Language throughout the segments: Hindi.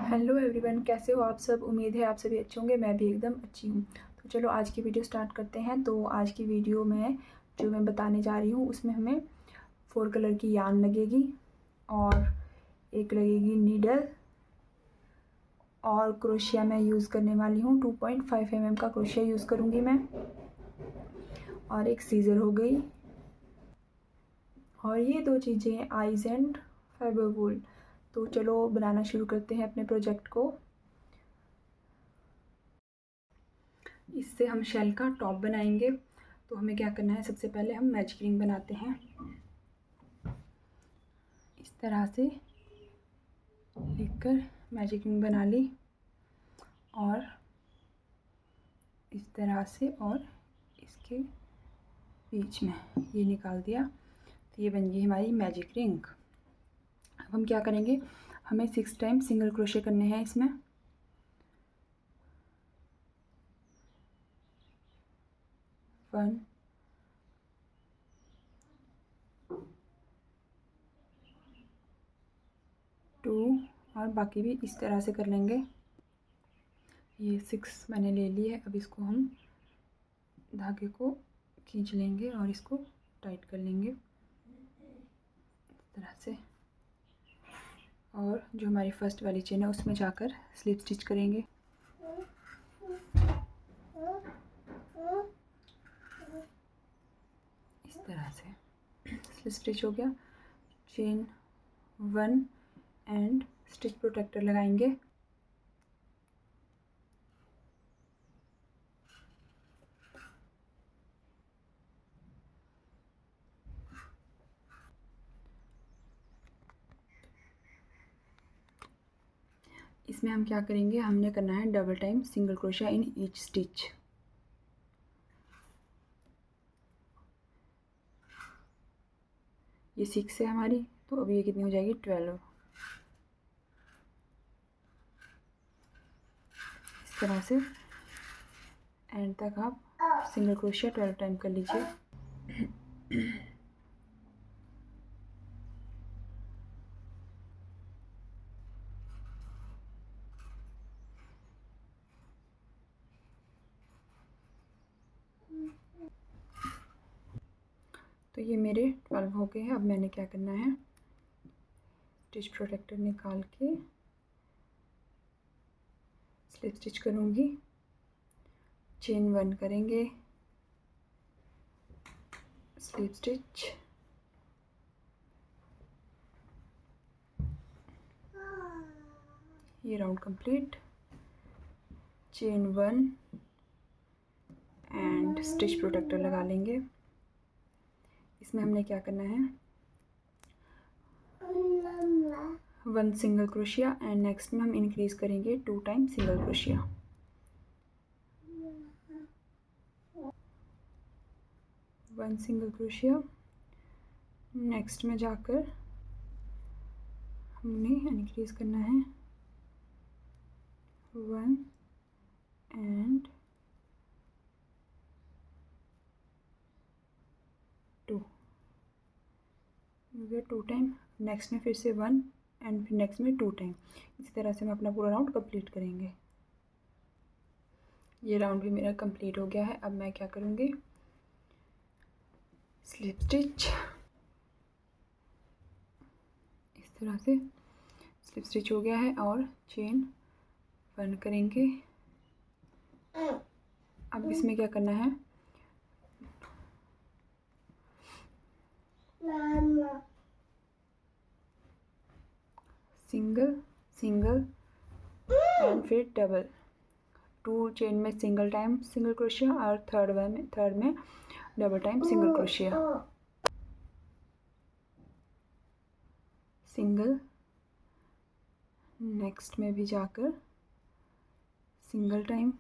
हेलो एवरीवन, कैसे हो आप सब। उम्मीद है आप सभी अच्छे होंगे। मैं भी एकदम अच्छी हूँ। तो चलो आज की वीडियो स्टार्ट करते हैं। तो आज की वीडियो में जो मैं बताने जा रही हूँ उसमें हमें 4 कलर की यार्न लगेगी और एक लगेगी नीडल और क्रोशिया मैं यूज़ करने वाली हूँ 2.5 mm का क्रोशिया यूज़ करूँगी मैं, और एक सीज़र हो गई, और ये 2 चीज़ें आइज़ एंड फाइबर वूल। तो चलो बनाना शुरू करते हैं अपने प्रोजेक्ट को। इससे हम शेल का टॉप बनाएंगे। तो हमें क्या करना है, सबसे पहले हम मैजिक रिंग बनाते हैं। इस तरह से लेकर मैजिक रिंग बना ली और इस तरह से, और इसके बीच में ये निकाल दिया। तो ये बन गई हमारी मैजिक रिंग। अब हम क्या करेंगे, हमें 6 टाइम सिंगल क्रोशे करने हैं इसमें। वन, टू, और बाकी भी इस तरह से कर लेंगे। ये 6 मैंने ले ली है। अब इसको हम धागे को खींच लेंगे और इसको टाइट कर लेंगे इस तरह से, और जो हमारी फर्स्ट वाली चेन है उसमें जाकर स्लिप स्टिच करेंगे। इस तरह से स्लिप स्टिच हो गया। चेन 1 एंड स्टिच प्रोटेक्टर लगाएंगे। इसमें हम क्या करेंगे, हमने करना है double time single crochet in each stitch. ये 6 है हमारी, तो अभी ये कितनी हो जाएगी, 12। इस तरह से एंड तक आप सिंगल क्रोशिया 12 टाइम कर लीजिए। तो ये मेरे 12 हो गए हैं। अब मैंने क्या करना है, स्टिच प्रोटेक्टर निकाल के स्लिप स्टिच करूँगी। चेन 1 करेंगे, स्लिप स्टिच, ये round complete. Chain 1 and stitch protector लगा लेंगे। इसमें हमने क्या करना है, 1 सिंगल क्रोशिया एंड नेक्स्ट में हम इंक्रीज करेंगे 2 time single crochet. 1 single crochet, next में जाकर हमने इंक्रीज करना है 1 एंड 2, 2 टाइम। नेक्स्ट में फिर से 1 एंड फिर नेक्स्ट में 2 टाइम। इसी तरह से हम अपना पूरा राउंड कंप्लीट करेंगे। ये राउंड भी मेरा कंप्लीट हो गया है। अब मैं क्या करूँगी, स्लिप स्टिच, इस तरह से स्लिप स्टिच हो गया है, और चेन 1 करेंगे। अब इसमें क्या करना है, सिंगल सिंगल एंड फिर डबल। 2 चेन में सिंगल टाइम सिंगल क्रोशिया और थर्ड में double time single crochet. Single, next में भी जाकर सिंगल टाइम,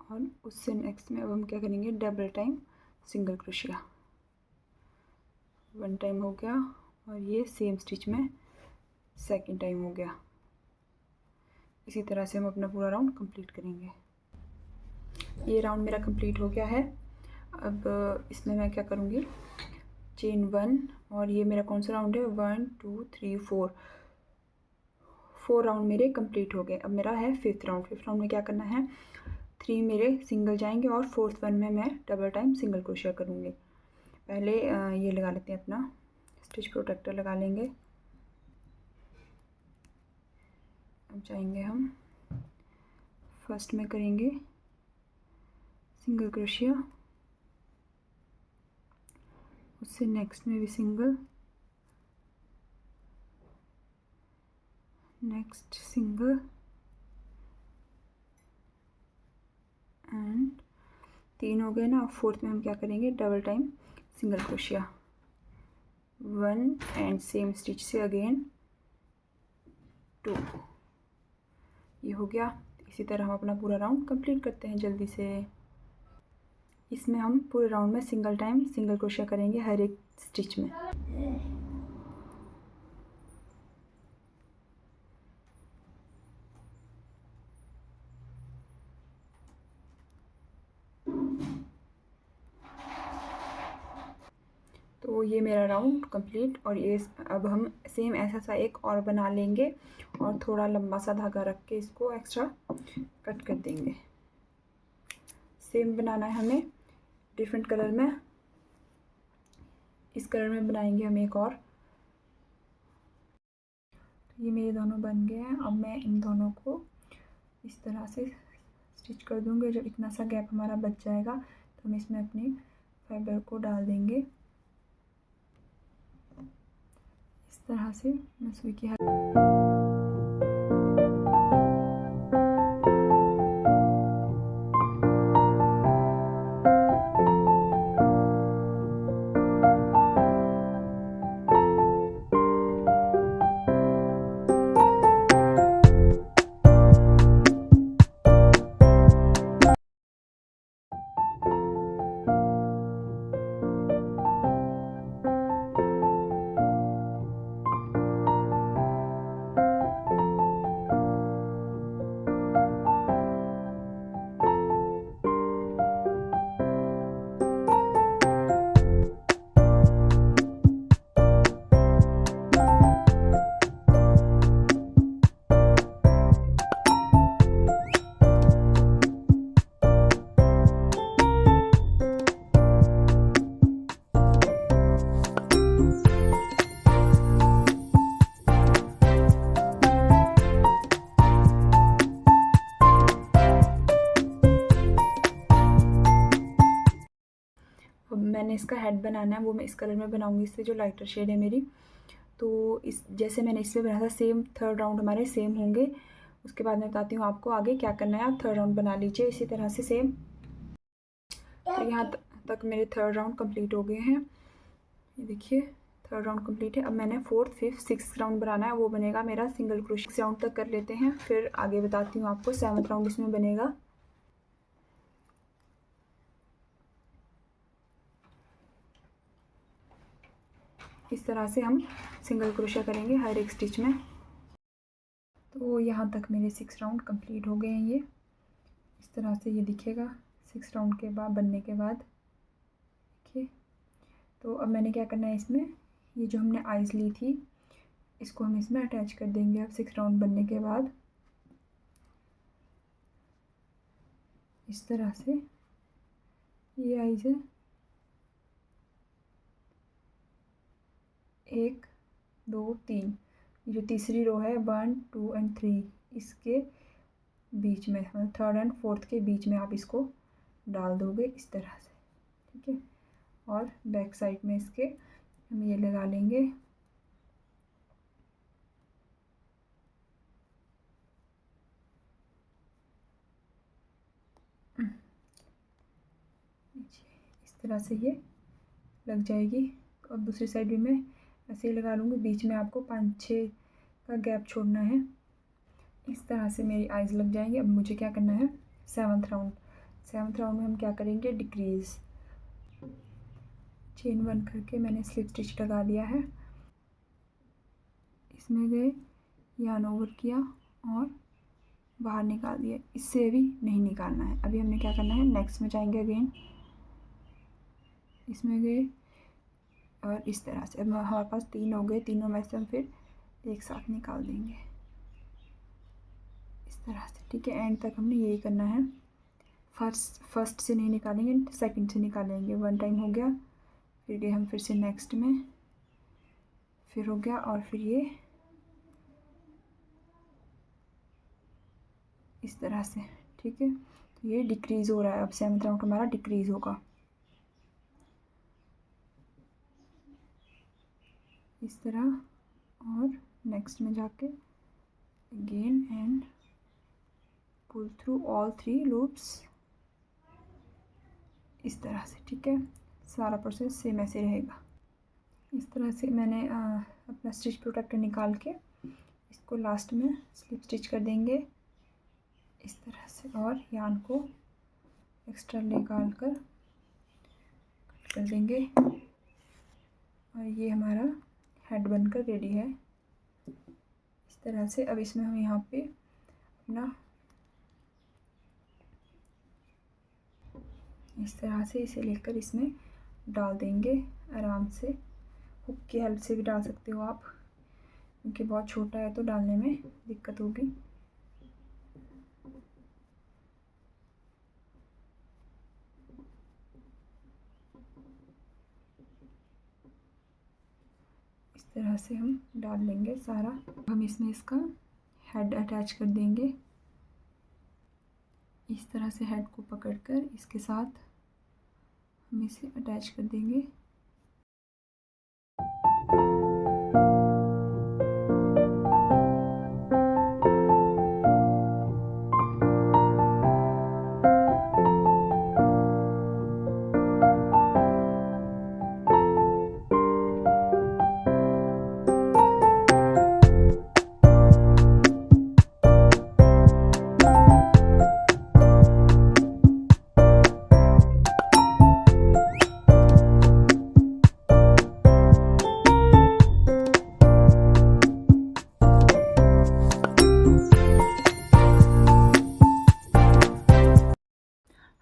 और उससे नेक्स्ट में अब हम क्या करेंगे, double time single crochet. 1 time हो गया, और ये सेम स्टिच में सेकंड टाइम हो गया। इसी तरह से हम अपना पूरा राउंड कंप्लीट करेंगे। ये राउंड मेरा कंप्लीट हो गया है। अब इसमें मैं क्या करूँगी, चेन 1, और ये मेरा कौन सा राउंड है, 1 2 3 4 4 राउंड मेरे कंप्लीट हो गए। अब मेरा है 5th राउंड। 5th राउंड में क्या करना है, 3 मेरे सिंगल जाएंगे और 4th वन में मैं डबल टाइम सिंगल क्रोशिया करूँगी। पहले ये लगा लेते हैं, अपना स्टिच प्रोटेक्टर लगा लेंगे। अब जाएंगे हम फर्स्ट में करेंगे सिंगल क्रोशिया, उससे नेक्स्ट में भी सिंगल, नेक्स्ट सिंगल एंड 3 हो गए ना। 4th में हम क्या करेंगे, double time single crochet 1 and same stitch से अगेन 2। ये हो गया। इसी तरह हम अपना पूरा राउंड कंप्लीट करते हैं जल्दी से। इसमें हम पूरे राउंड में सिंगल टाइम सिंगल क्रोशिया करेंगे हर एक स्टिच में। तो ये मेरा राउंड कंप्लीट। और ये अब हम सेम ऐसा सा एक और बना लेंगे और थोड़ा लंबा सा धागा रख के इसको एक्स्ट्रा कट कर देंगे। सेम बनाना है हमें डिफरेंट कलर में। इस कलर में बनाएंगे हम एक और। तो ये मेरे दोनों बन गए हैं। अब मैं इन दोनों को इस तरह से स्टिच कर दूँगी। जब इतना सा गैप हमारा बच जाएगा तो हम इसमें अपनी फाइबर को डाल देंगे। इस तरह से मैं सुई की मैंने इसका हेड बनाना है, वो मैं इस कलर में बनाऊंगी, इससे जो लाइटर शेड है मेरी। तो इस जैसे मैंने इसमें बनाया था सेम 3rd राउंड हमारे सेम होंगे। उसके बाद मैं बताती हूँ आपको आगे क्या करना है। आप 3rd राउंड बना लीजिए इसी तरह से सेम। तो यहाँ तक मेरे 3rd राउंड कंप्लीट हो गए हैं। ये देखिए 3rd राउंड कंप्लीट है। अब मैंने 4th 5th 6th राउंड बनाना है, वो बनेगा मेरा सिंगल क्रोशिया। 6 राउंड तक कर लेते हैं, फिर आगे बताती हूँ आपको। 7th राउंड इसमें बनेगा। इस तरह से हम सिंगल क्रोशिया करेंगे हर एक स्टिच में। तो यहाँ तक मेरे 6 राउंड कंप्लीट हो गए हैं। ये इस तरह से ये दिखेगा 6 राउंड के बाद बनने के बाद। देखिए, तो अब मैंने क्या करना है, इसमें ये जो हमने आइज़ ली थी इसको हम इसमें अटैच कर देंगे। अब 6 राउंड बनने के बाद इस तरह से ये आइज़ है, 1 2 3, जो तीसरी रो है 1 2 एंड 3, इसके बीच में, मतलब 3rd एंड 4th के बीच में आप इसको डाल दोगे इस तरह से। ठीक है, और बैक साइड में इसके हम ये लगा लेंगे। इस तरह से ये लग जाएगी। तो अब दूसरी साइड भी मैं ऐसे ही लगा लूँगी। बीच में आपको 5-6 का गैप छोड़ना है। इस तरह से मेरी आइज़ लग जाएंगी। अब मुझे क्या करना है, 7th राउंड। 7th राउंड में हम क्या करेंगे, डिक्रीज़ चेन 1 करके मैंने स्लिप स्टिच लगा दिया है। इसमें गए, यार्न ओवर किया और बाहर निकाल दिया। इससे अभी नहीं निकालना है। अभी हमने क्या करना है, नेक्स्ट में जाएंगे अगेन, इसमें गए और इस तरह से। अब हमारे पास 3 हो गए, तीनों में से हम फिर एक साथ निकाल देंगे। तरह से, ठीक है। एंड तक हमने यही करना है। फर्स्ट से नहीं निकालेंगे, सेकंड से निकालेंगे। 1 टाइम हो गया, फिर गए हम फिर से नेक्स्ट में, फिर हो गया, और फिर ये इस तरह से, ठीक है। तो ये डिक्रीज़ हो रहा है, अब सेवंथ राउंड हमारा डिक्रीज़ होगा इस तरह। और नेक्स्ट में जाके again and pull through all 3 loops इस तरह से, ठीक है। सारा प्रोसेस सेम ऐसे रहेगा। इस तरह से मैंने अपना स्टिच प्रोटेक्टर निकाल के इसको लास्ट में स्लिप स्टिच कर देंगे इस तरह से, और यान को एक्स्ट्रा निकाल कर कट कर देंगे, और ये हमारा हेड बनकर रेडी है इस तरह से। अब इसमें हम यहाँ पे अपना इस तरह से इसे लेकर इसमें डाल देंगे आराम से। हुक की हेल्प से भी डाल सकते हो आप, क्योंकि बहुत छोटा है तो डालने में दिक्कत होगी। इस तरह से हम डाल लेंगे सारा। हम इसमें इसका हेड अटैच कर देंगे इस तरह से। हेड को पकड़कर इसके साथ हम इसे अटैच कर देंगे।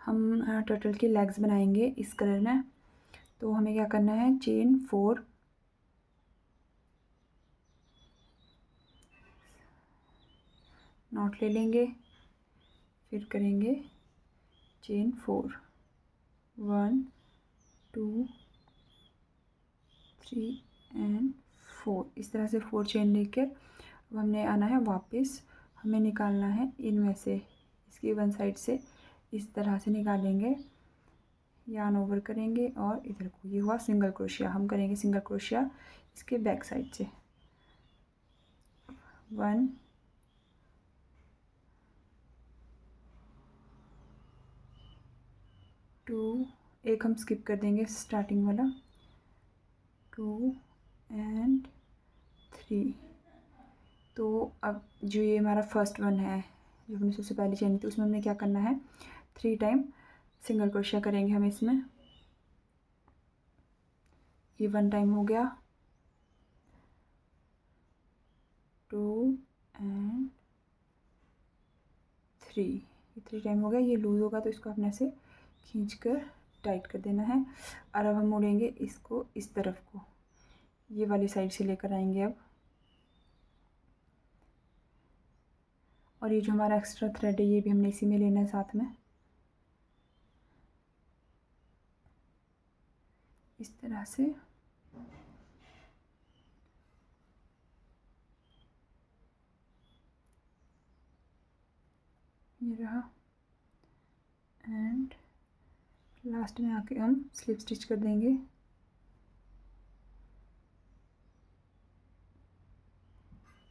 हम टर्टल की लेग्स बनाएंगे इस कलर में। तो हमें क्या करना है, चेन 4 नॉट ले लेंगे, फिर करेंगे चेन 4, 1 2 3 एंड 4 इस तरह से 4 चेन लेकर अब हमने आना है वापस। हमें निकालना है इनमें से, इसकी वन साइड से इस तरह से निकालेंगे, यार्न ओवर करेंगे और इधर को, ये हुआ सिंगल क्रोशिया। हम करेंगे सिंगल क्रोशिया इसके बैक साइड से। 1 2, एक हम स्किप कर देंगे स्टार्टिंग वाला, 2 एंड 3। तो अब जो ये हमारा फर्स्ट वन है, जो हमने सबसे पहले चेन थी, उसमें हमने क्या करना है, 3 टाइम सिंगल क्रोशिया करेंगे हम इसमें। ये 1 टाइम हो गया, 2 एंड 3, ये 3 टाइम हो गया। ये लूज़ होगा तो इसको अपने से खींच कर टाइट कर देना है। और अब हम मोड़ेंगे इसको इस तरफ को, ये वाली साइड से लेकर आएंगे अब। और ये जो हमारा एक्स्ट्रा थ्रेड है, ये भी हमने इसी में लेना है साथ में इस तरह से। ये रहा, एंड लास्ट में आके हम स्लिप स्टिच कर देंगे।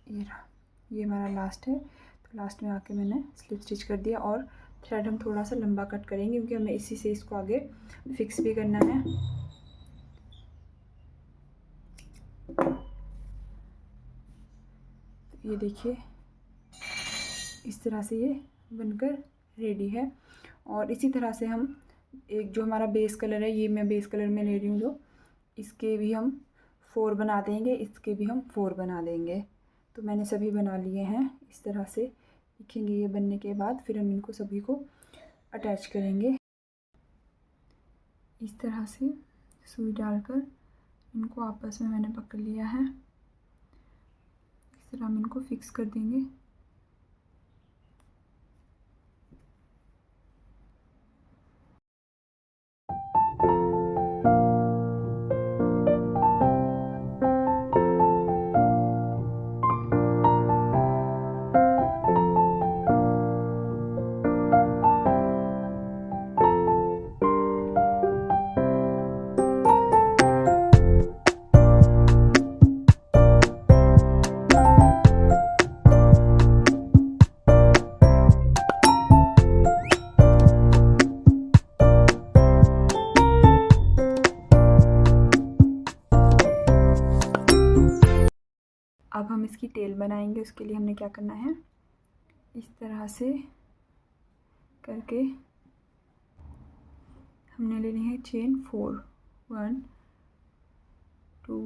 ये रहा, ये हमारा लास्ट है। तो लास्ट में आके मैंने स्लिप स्टिच कर दिया, और थ्रेड हम थोड़ा सा लंबा कट करेंगे क्योंकि हमें इसी से इसको आगे फिक्स भी करना है। तो ये देखिए इस तरह से ये बनकर रेडी है। और इसी तरह से हम एक जो हमारा बेस कलर है, ये मैं बेस कलर में ले रही हूँ, जो इसके भी हम 4 बना देंगे, इसके भी हम 4 बना देंगे। तो मैंने सभी बना लिए हैं इस तरह से, दिखेंगे ये बनने के बाद। फिर हम इनको सभी को अटैच करेंगे इस तरह से, सुई डालकर इनको आपस में मैंने पकड़ लिया है। इस तरह हम इनको फिक्स कर देंगे। की टेल बनाएंगे। उसके लिए हमने क्या करना है, इस तरह से करके हमने लेनी है चेन 4, 1 2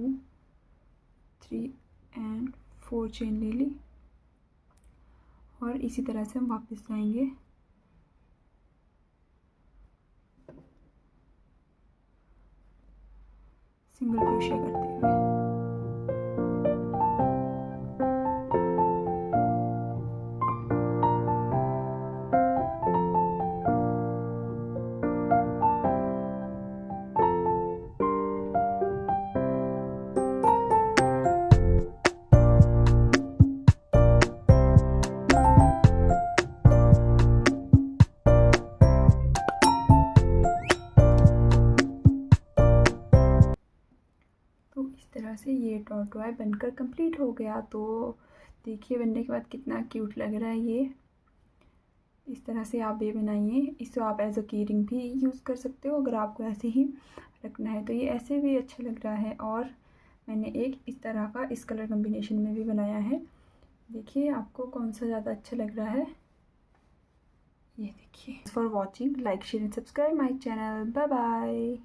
3 एंड 4 चेन ले ली। और इसी तरह से हम वापस लाएंगे सिंगल क्रोशिया करते हुए। इस तरह से ये टॉय बनकर कंप्लीट हो गया। तो देखिए बनने के बाद कितना क्यूट लग रहा है ये। इस तरह से आप ये बनाइए। इसको आप एज अ की रिंग भी यूज़ कर सकते हो अगर आपको ऐसे ही रखना है तो। ये ऐसे भी अच्छा लग रहा है। और मैंने एक इस तरह का इस कलर कॉम्बिनेशन में भी बनाया है। देखिए आपको कौन सा ज़्यादा अच्छा लग रहा है, ये देखिए। For watching, like share and subscribe my channel. Bye bye.